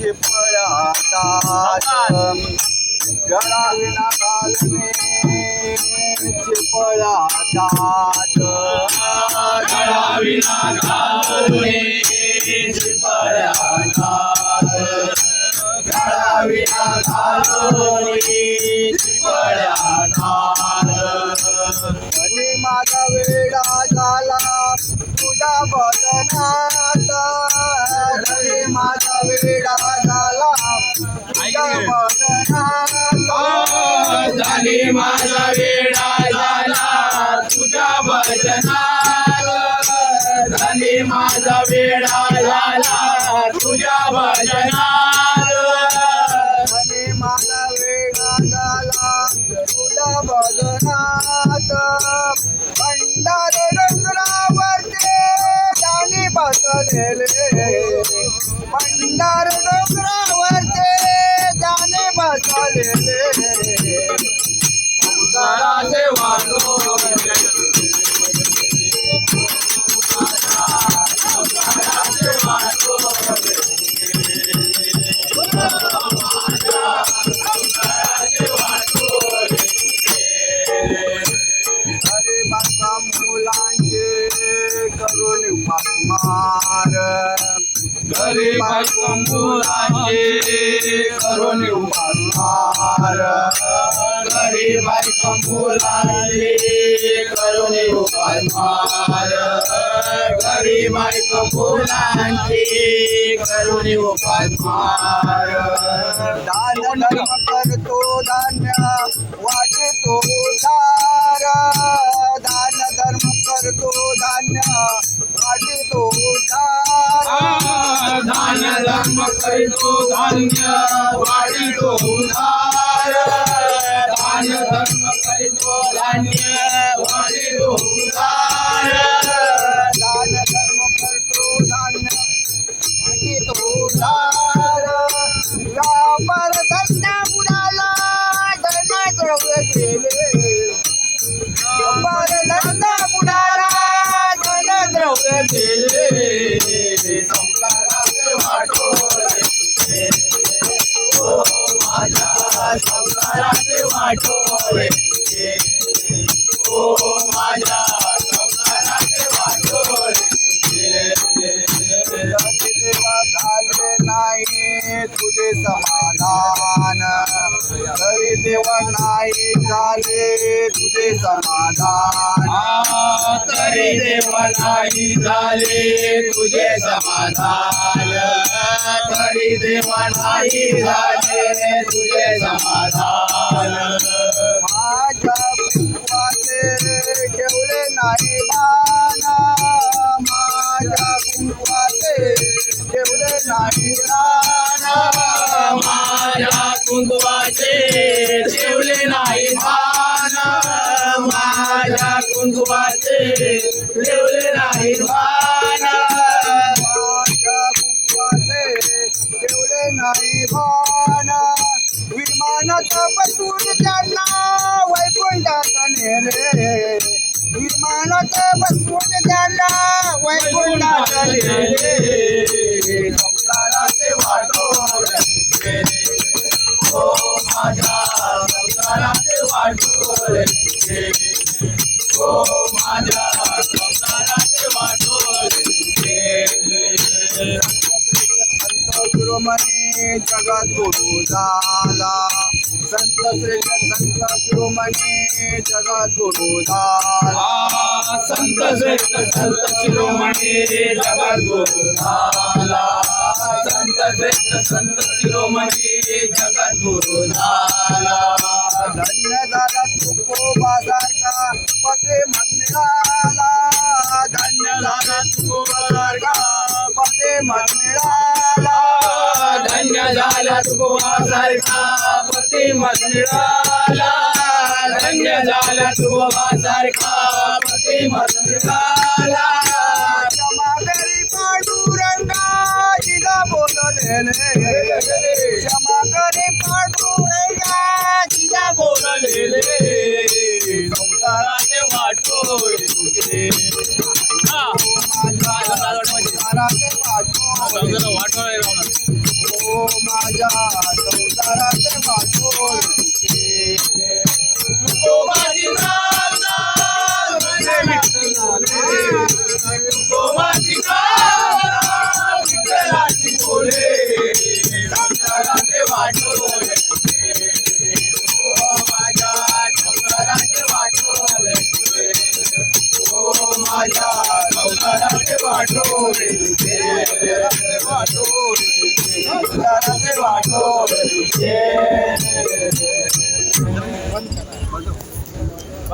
चिपळतात गळाविना घालणे चिपळतात गळाविना घालणे चिपळतात गळाविना घालणे चिपळतात आणि माझा वेडा झाला तुझ्या भजनात आणि माझा वेडा झाला तुझ्या भजनात झाली माझा वेडा झाला तुझ्या भजनात झाली माझा वेडा झाला तुझ्या भजनात आणि माझा वेडा झाला तुझ्या भजनात भंडार डोंगरावरचे जाणी बसलेले भंडार डोंगरावरचे जाणे बसलेले संसाराचे वाटोळे अरे बाका मुलांचे करून मार गरीब मुलांचे करून मार गरीब मुलांचे करून उपासमार गरीब मुलांचे करून उपासमार दान धर्म करतो धान्य वाटतो उधार दान धर्म करतो धान्य वाटतो उधार दान धर्म करतो धान्य वाढतो उधार दान धर्म करतो धान्य वाढतो उधार दान धर्म करतो धान्य वाटतो उधार व्यापार धंदा बुडाला धन द्रव्य गेले व्यापार धंदा बुडाला धन द्रव्य गेले संसाराचे वाटोळे ओ माझ्या संसाराचे वाटोळे ओ माझ्या संसाराचे वाटोळे देवा झाले नाही तुझे समाधान तरी देवा नाही झाले तुझे समाधान तरी देवा नाही झाले तुझे समाधान तरी देवा नाही झाले तुझे समाधान माझ्या कुंकवाचे ठेवले नाही बाण माझ्या कुंकवाचे ठेवले नाही रान माझ्या कुंकवाचे ठेवले नाही भान माझ्या कुंकवाचे ठेवले नाही भान माझ्या कुंकवाचे ठेवले नाही भान विमानात बसून त्यांना वैकुंठात नेले विमानात बसून त्यांना वैकुंठात नेले संसाराचे वाटोळे ओ माझ्या संसाराचे वाटोळे ओ माझ्या संसाराचे वाटोळे संत शिरोमणी जगात गुरु झाला संत शिरोमणी जगात गुरु झाला संत श्रेष्ठ संत शिरोमणी जगात गुरु झाला संत श्रेष्ठ संत शिरोमणी जगात गुरु झाला धन्य झाला तुकोबासारखा पते मिळाला धन्य झाला तुकोबासारखा पते मिळाला धन्य झाला तुकोबासारखा पती मिळाला धन्य झाला तुकोबासारखा पती मिळाला क्षमा करी पांडुरंगा जिला बोललेले क्षमा करी पांडुरंगा जिला बोललेले संसाराचे वाटोळे तुझे संसाराचे वाटो वाटोळे ओ तुकोबाची काला विठ्ठलाची बोले संसाराचे वाटोळे ओ माझ्या संसाराचे वाटोळे ओ माझ्या संसाराचे वाटोळे वाटोळे वाटोळे